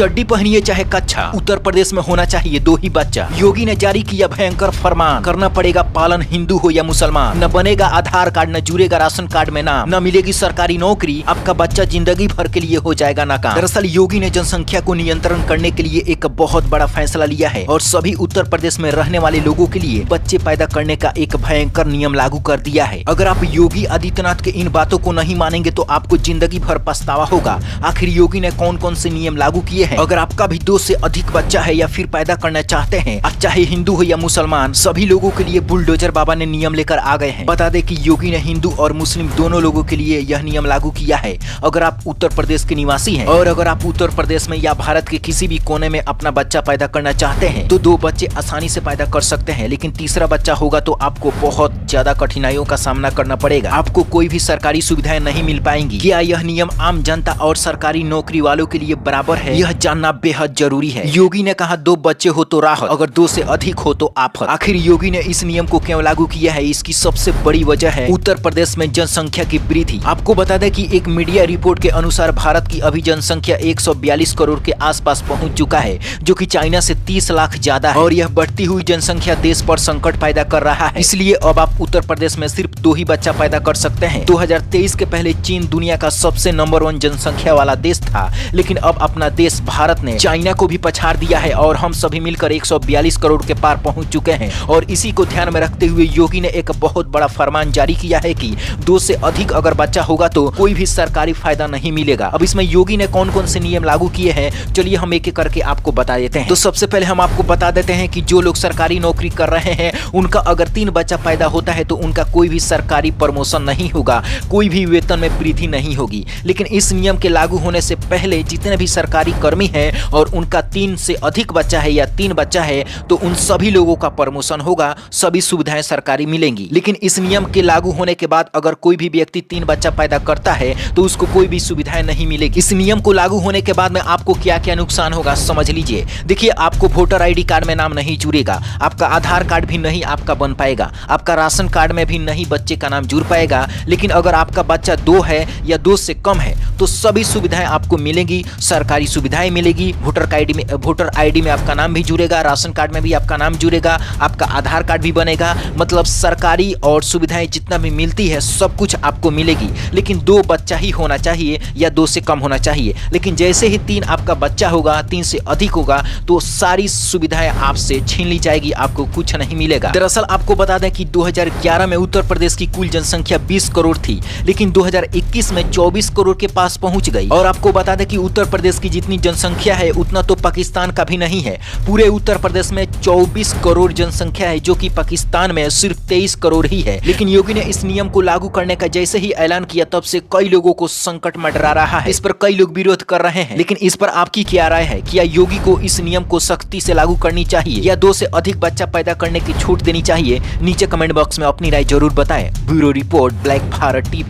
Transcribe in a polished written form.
चड्डी पहनिए चाहे कच्छा, उत्तर प्रदेश में होना चाहिए 2 ही बच्चा। योगी ने जारी किया भयंकर फरमान, करना पड़ेगा पालन हिंदू हो या मुसलमान। न बनेगा आधार कार्ड, न जुड़ेगा राशन कार्ड में नाम, न मिलेगी सरकारी नौकरी, आपका बच्चा जिंदगी भर के लिए हो जाएगा नाकाम। दरअसल योगी ने जनसंख्या को नियंत्रण करने के लिए एक बहुत बड़ा फैसला लिया है और सभी उत्तर प्रदेश में रहने वाले लोगों के लिए बच्चे पैदा करने का एक भयंकर नियम लागू कर दिया है। अगर आप योगी आदित्यनाथ के इन बातों को नहीं मानेंगे तो आपको जिंदगी भर पछतावा होगा। आखिर योगी ने कौन कौन से नियम लागू किए हैं? अगर आपका भी 2 से अधिक बच्चा है या फिर पैदा करना चाहते हैं, अब चाहे हिंदू हो या मुसलमान, सभी लोगों के लिए बुलडोजर बाबा ने नियम लेकर आ गए हैं। बता दें कि योगी ने हिंदू और मुस्लिम दोनों लोगों के लिए यह नियम लागू किया है। अगर आप उत्तर प्रदेश के निवासी हैं और अगर आप उत्तर प्रदेश में या भारत के किसी भी कोने में अपना बच्चा पैदा करना चाहते हैं तो 2 बच्चे आसानी से पैदा कर सकते हैं, लेकिन तीसरा बच्चा होगा तो आपको बहुत ज्यादा कठिनाइयों का सामना करना पड़ेगा। आपको कोई भी सरकारी सुविधाएं नहीं मिल पाएंगी। क्या यह नियम आम जनता और सरकारी नौकरी वालों के लिए बराबर है? यह जानना बेहद जरूरी है। योगी ने कहा 2 बच्चे हो तो राहत, अगर 2 से अधिक हो तो आफत। आखिर योगी ने इस नियम को क्यों लागू किया है? इसकी सबसे बड़ी वजह है उत्तर प्रदेश में जनसंख्या की वृद्धि। आपको बता दें कि एक मीडिया रिपोर्ट के अनुसार भारत की अभी जनसंख्या 142 करोड़ के आसपास पहुंच चुका है, जो कि चाइना से 30 लाख ज्यादा है और यह बढ़ती हुई जनसंख्या देश पर संकट पैदा कर रहा है। इसलिए अब आप उत्तर प्रदेश में सिर्फ 2 ही बच्चा पैदा कर सकते हैं। 2023 के पहले चीन दुनिया का सबसे नंबर 1 जनसंख्या वाला देश था, लेकिन अब अपना देश भारत ने चाइना को भी पछाड़ दिया है और हम सभी मिलकर 142 करोड़ के पार पहुंच चुके हैं। और इसी को ध्यान में रखते हुए योगी ने एक बहुत बड़ा फरमान जारी किया है कि 2 से अधिक अगर बच्चा होगा तो कोई भी सरकारी फायदा नहीं मिलेगा। अब इसमें योगी ने कौन कौन से नियम लागू किए हैं, चलिए हम एक एक करके आपको बता देते हैं। तो सबसे पहले हम आपको बता देते हैं कि जो लोग सरकारी नौकरी कर रहे हैं उनका अगर 3 बच्चा पैदा होता है तो उनका कोई भी सरकारी प्रमोशन नहीं होगा, कोई भी वेतन में वृद्धि नहीं होगी। लेकिन इस नियम के लागू होने से पहले जितने भी सरकारी कर्मी हैं और उनका 3 से अधिक बच्चा है या 3 बच्चा है तो उन सभी लोगों का प्रमोशन होगा, सभी सुविधाएं सरकारी मिलेंगी। लेकिन इस नियम के लागू होने के बाद अगर कोई भी व्यक्ति 3 बच्चा पैदा करता है तो उसको कोई भी सुविधाएं नहीं मिलेगी। इस नियम को लागू होने के बाद में आपको क्या क्या नुकसान होगा समझ लीजिए। देखिए, आपको वोटर ID कार्ड में नाम नहीं जुड़ेगा, आपका आधार कार्ड भी नहीं आपका बन पाएगा, आपका राशन कार्ड में भी नहीं बच्चे का नाम जुड़ पाएगा। लेकिन अगर आपका बच्चा 2 है या 2 से कम है तो सभी सुविधाएं आपको मिलेंगी, सरकारी सुविधाएं मिलेगी। वोटर ID में आपका नाम भी जुड़ेगा, राशन कार्ड में भी आपका नाम जुड़ेगा, आपका आधार कार्ड भी बनेगा। मतलब सरकारी और सुविधाएं जितना भी मिलती है सब कुछ आपको मिलेगी। लेकिन 2 बच्चा ही होना चाहिए या 2 से कम होना चाहिए। लेकिन जैसे ही 3 आपका बच्चा होगा, 3 से अधिक होगा तो सारी सुविधाएं आपसे छीन ली जाएगी, आपको कुछ नहीं मिलेगा। दरअसल आपको बता दें कि 2011 में उत्तर प्रदेश की कुल जनसंख्या 20 करोड़ थी, लेकिन 2021 में 24 करोड़ के पास पहुंच गई। और आपको बता दें कि उत्तर प्रदेश की जितनी जनसंख्या है उतना तो पाकिस्तान का भी नहीं है। पूरे उत्तर प्रदेश में 24 करोड़ जनसंख्या है, जो कि पाकिस्तान में सिर्फ 23 करोड़ ही है। लेकिन योगी ने इस नियम को लागू करने का जैसे ही ऐलान किया तब से कई लोगों को संकट मंडरा रहा है। इस पर कई लोग विरोध कर रहे हैं। लेकिन इस पर आपकी क्या राय है? क्या योगी को इस नियम को सख्ती से लागू करनी चाहिए या 2 से अधिक बच्चा पैदा करने की छूट देनी चाहिए? नीचे कमेंट बॉक्स में अपनी राय जरूर बताएं। Bureau report, black Bharat TV.